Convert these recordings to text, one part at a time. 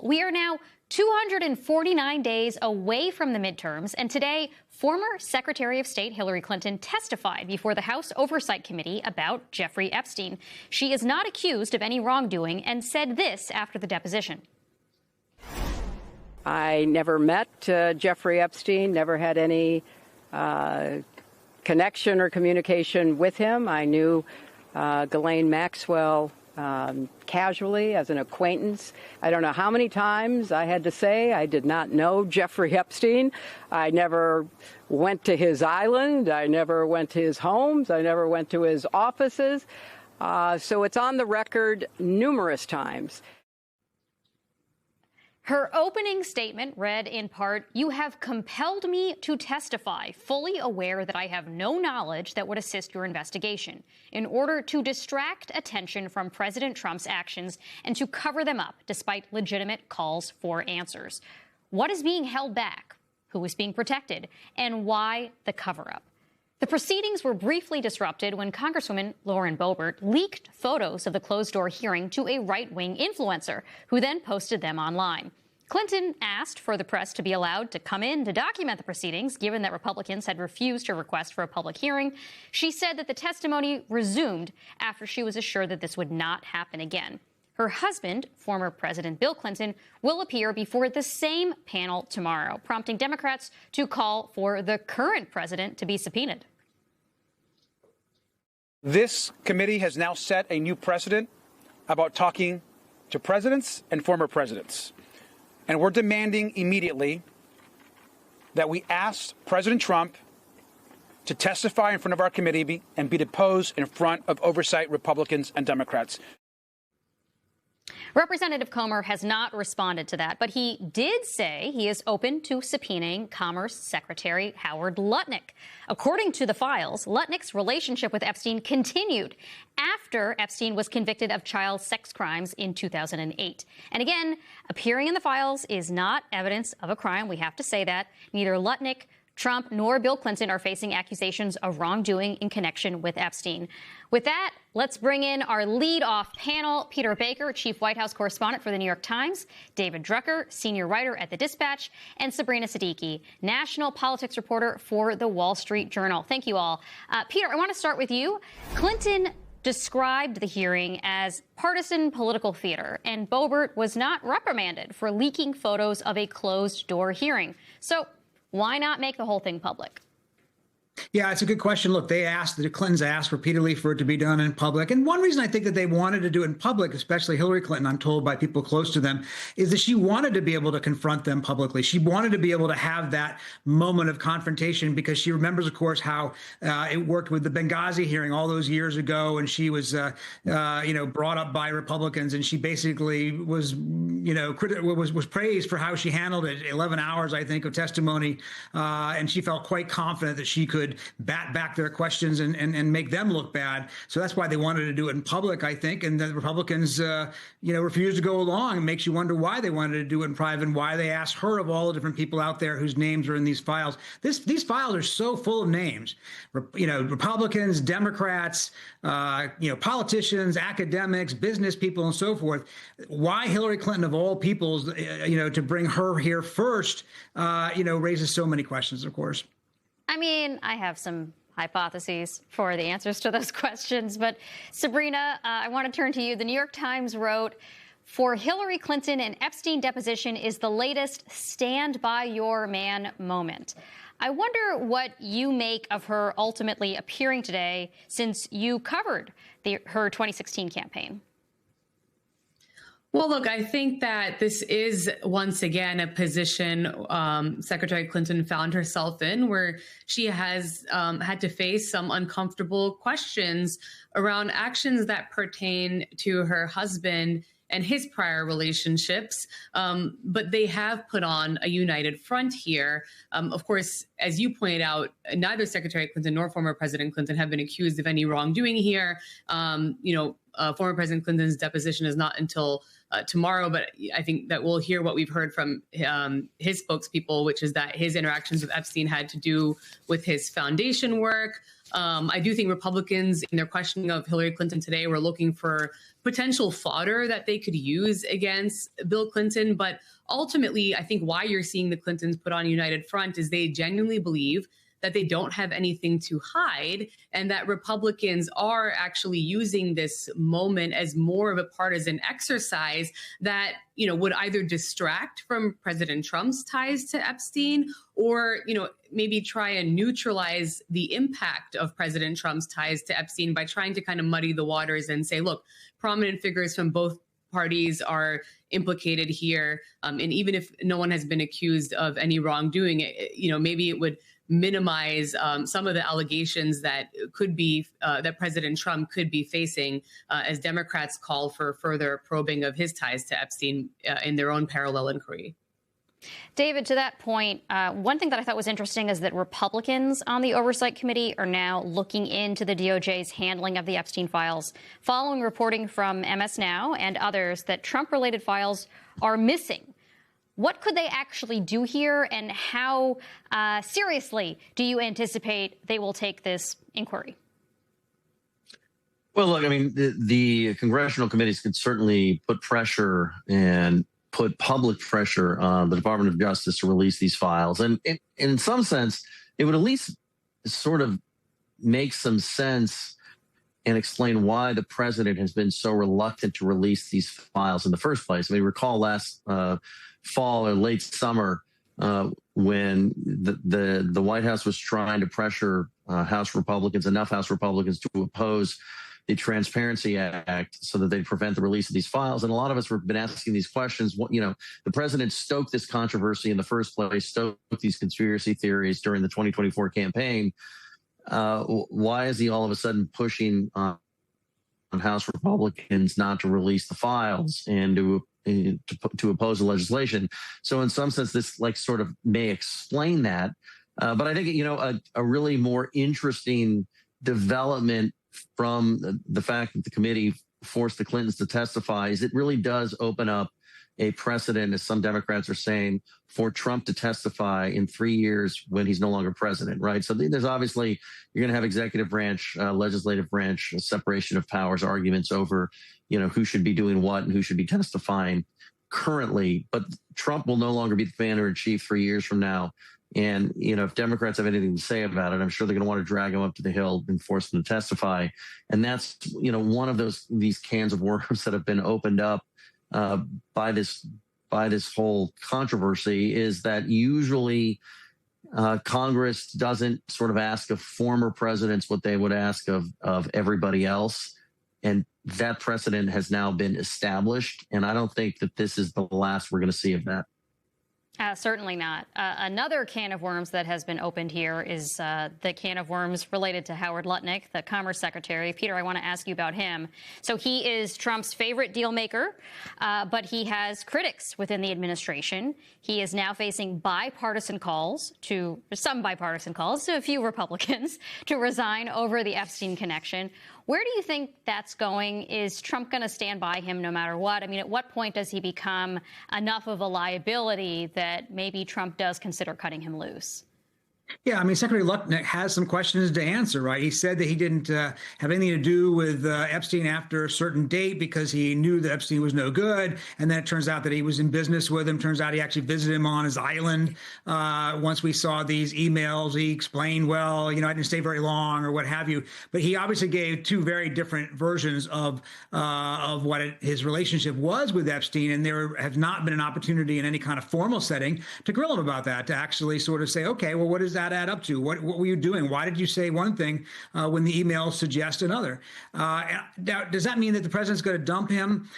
We are now 249 days away from the midterms, and today, former Secretary of State Hillary Clinton testified before the House Oversight Committee about Jeffrey Epstein. She is not accused of any wrongdoing and said this after the deposition. I never met Jeffrey Epstein, never had any connection or communication with him. I knew Ghislaine Maxwell casually as an acquaintance. I don't know how many times I had to say I did not know Jeffrey Epstein. I never went to his island. I never went to his homes. I never went to his offices. So it's on the record numerous times. Her opening statement read in part, "You have compelled me to testify, fully aware that I have no knowledge that would assist your investigation, in order to distract attention from President Trump's actions and to cover them up, despite legitimate calls for answers." What is being held back? Who is being protected? And why the cover-up? The proceedings were briefly disrupted when Congresswoman Lauren Boebert leaked photos of the closed-door hearing to a right-wing influencer, who then posted them online. Clinton asked for the press to be allowed to come in to document the proceedings, given that Republicans had refused her request for a public hearing. She said that the testimony resumed after she was assured that this would not happen again. Her husband, former President Bill Clinton, will appear before the same panel tomorrow, prompting Democrats to call for the current president to be subpoenaed. This committee has now set a new precedent about talking to presidents and former presidents. And we're demanding immediately that we ask President Trump to testify in front of our committee and be deposed in front of oversight Republicans and Democrats. Representative Comer has not responded to that, but he did say he is open to subpoenaing Commerce Secretary Howard Lutnick. According to the files, Lutnick's relationship with Epstein continued after Epstein was convicted of child sex crimes in 2008. And again, appearing in the files is not evidence of a crime. We have to say that. Neither Lutnick, Trump, nor Bill Clinton are facing accusations of wrongdoing in connection with Epstein. With that, let's bring in our lead-off panel, Peter Baker, Chief White House Correspondent for The New York Times, David Drucker, Senior Writer at The Dispatch, and Sabrina Siddiqui, National Politics Reporter for The Wall Street Journal. Thank you all. Peter, I want to start with you. Clinton described the hearing as partisan political theater, and Boebert was not reprimanded for leaking photos of a closed-door hearing. So why not make the whole thing public? Yeah, it's a good question. Look, the Clintons asked repeatedly for it to be done in public. And one reason I think that they wanted to do it in public, especially Hillary Clinton, I'm told by people close to them, is that she wanted to be able to confront them publicly. She wanted to be able to have that moment of confrontation because she remembers, of course, how it worked with the Benghazi hearing all those years ago. And she was, brought up by Republicans, and she basically was, was praised for how she handled it. 11 hours, I think, of testimony. And she felt quite confident that she could bat back their questions and make them look bad. So that's why they wanted to do it in public, I think. And the Republicans, refused to go along. It makes you wonder why they wanted to do it in private and why they asked her, of all the different people out there whose names are in these files. These files are so full of names, Republicans, Democrats, politicians, academics, business people, and so forth. Why Hillary Clinton, of all peoples, to bring her here first, raises so many questions, of course. I mean, I have some hypotheses for the answers to those questions. But Sabrina, I want to turn to you. The New York Times wrote, "For Hillary Clinton, an Epstein deposition is the latest stand by your man moment." I wonder what you make of her ultimately appearing today, since you covered her 2016 campaign. Well, look, I think that this is once again a position Secretary Clinton found herself in, where she has had to face some uncomfortable questions around actions that pertain to her husband and his prior relationships. But they have put on a united front here. Of course, as you pointed out, neither Secretary Clinton nor former President Clinton have been accused of any wrongdoing here. Former President Clinton's deposition is not until tomorrow, but I think that we'll hear what we've heard from his spokespeople, which is that his interactions with Epstein had to do with his foundation work. I do think Republicans, in their questioning of Hillary Clinton today, were looking for potential fodder that they could use against Bill Clinton. But ultimately, I think why you're seeing the Clintons put on a united front is they genuinely believe that they don't have anything to hide, and that Republicans are actually using this moment as more of a partisan exercise that, would either distract from President Trump's ties to Epstein or, maybe try and neutralize the impact of President Trump's ties to Epstein by trying to kind of muddy the waters and say, look, prominent figures from both parties are implicated here. And even if no one has been accused of any wrongdoing, maybe it would minimize some of the allegations that could be that President Trump could be facing as Democrats call for further probing of his ties to Epstein in their own parallel inquiry. David, to that point, one thing that I thought was interesting is that Republicans on the Oversight Committee are now looking into the DOJ's handling of the Epstein files, following reporting from MS Now and others that Trump-related files are missing. What could they actually do here, and how seriously do you anticipate they will take this inquiry? Well, look, I mean, the congressional committees could certainly put pressure and put public pressure on the Department of Justice to release these files. And in some sense, it would at least sort of make some sense and explain why the president has been so reluctant to release these files in the first place. I mean, recall last fall or late summer when the White House was trying to pressure House Republicans, enough House Republicans to oppose the Transparency Act so that they prevent the release of these files. And a lot of us have been asking these questions. The president stoked this controversy in the first place, stoked these conspiracy theories during the 2024 campaign. Why is he all of a sudden pushing on House Republicans not to release the files and to oppose the legislation? So in some sense, this sort of may explain that. But I think, a really more interesting development from the fact that the committee forced the Clintons to testify is it really does open up a precedent, as some Democrats are saying, for Trump to testify in 3 years when he's no longer president, right? So there's obviously, you're going to have executive branch, legislative branch, separation of powers arguments over, who should be doing what and who should be testifying currently. But Trump will no longer be the commander-in-chief 3 years from now. And, if Democrats have anything to say about it, I'm sure they're going to want to drag him up to the Hill and force him to testify. And that's, one of these cans of worms that have been opened up by this whole controversy, is that usually Congress doesn't sort of ask of former presidents what they would ask of everybody else. And that precedent has now been established. And I don't think that this is the last we're going to see of that. Certainly not. Another can of worms that has been opened here is the can of worms related to Howard Lutnick, the Commerce Secretary. Peter, I want to ask you about him. So he is Trump's favorite deal maker, but he has critics within the administration. He is now facing some bipartisan calls to a few Republicans to resign over the Epstein connection. Where do you think that's going? Is Trump going to stand by him no matter what? I mean, at what point does he become enough of a liability that maybe Trump does consider cutting him loose? Yeah, I mean, Secretary Lutnick has some questions to answer, right? He said that he didn't have anything to do with Epstein after a certain date because he knew that Epstein was no good. And then it turns out that he was in business with him. Turns out he actually visited him on his island. Once we saw these emails, he explained, well, I didn't stay very long or what have you. But he obviously gave two very different versions of what his relationship was with Epstein. And there has not been an opportunity in any kind of formal setting to grill him about that, to actually sort of say, okay, well, what does that add up to? What were you doing? Why did you say one thing when the emails suggest another? Now, does that mean that the president's going to dump him?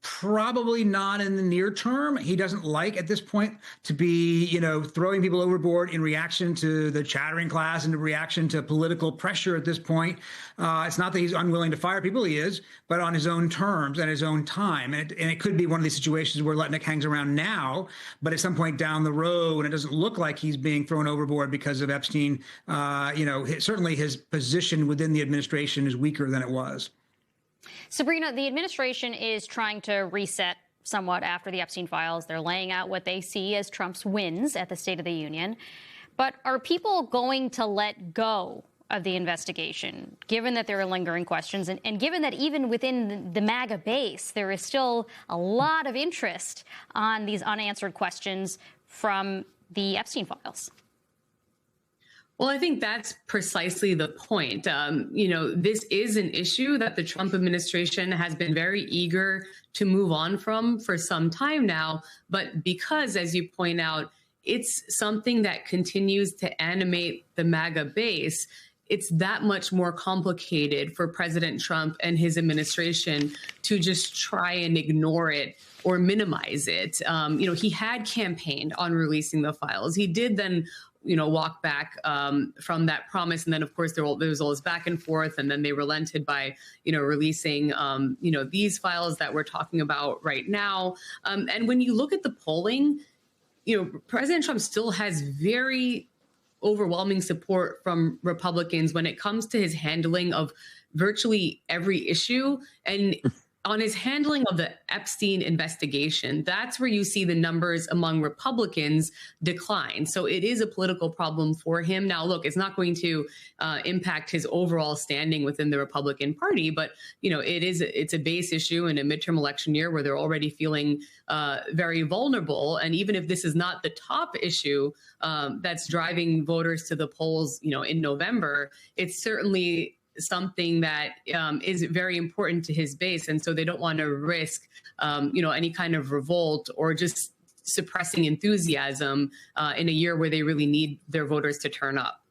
Probably not in the near term. He doesn't like at this point to be, throwing people overboard in reaction to the chattering class and in reaction to political pressure at this point. It's not that he's unwilling to fire people, he is, but on his own terms and his own time. And it could be one of these situations where Lutnick hangs around now, but at some point down the road, and it doesn't look like he's being thrown overboard because of Epstein, certainly his position within the administration is weaker than it was. Sabrina, the administration is trying to reset somewhat after the Epstein files. They're laying out what they see as Trump's wins at the State of the Union. But are people going to let go of the investigation, given that there are lingering questions and given that even within the MAGA base, there is still a lot of interest on these unanswered questions from the Epstein files? Well, I think that's precisely the point. This is an issue that the Trump administration has been very eager to move on from for some time now. But because, as you point out, it's something that continues to animate the MAGA base, it's that much more complicated for President Trump and his administration to just try and ignore it or minimize it. He had campaigned on releasing the files. He did then, walk back from that promise. And then, of course, there was all this back and forth. And then they relented by, releasing, these files that we're talking about right now. And when you look at the polling, President Trump still has very overwhelming support from Republicans when it comes to his handling of virtually every issue. And on his handling of the Epstein investigation, that's where you see the numbers among Republicans decline. So it is a political problem for him. Now, look, it's not going to impact his overall standing within the Republican Party, but it's a base issue in a midterm election year where they're already feeling very vulnerable. And even if this is not the top issue that's driving voters to the polls, in November, it's certainly something that is very important to his base. And so they don't want to risk, any kind of revolt or just suppressing enthusiasm in a year where they really need their voters to turn up.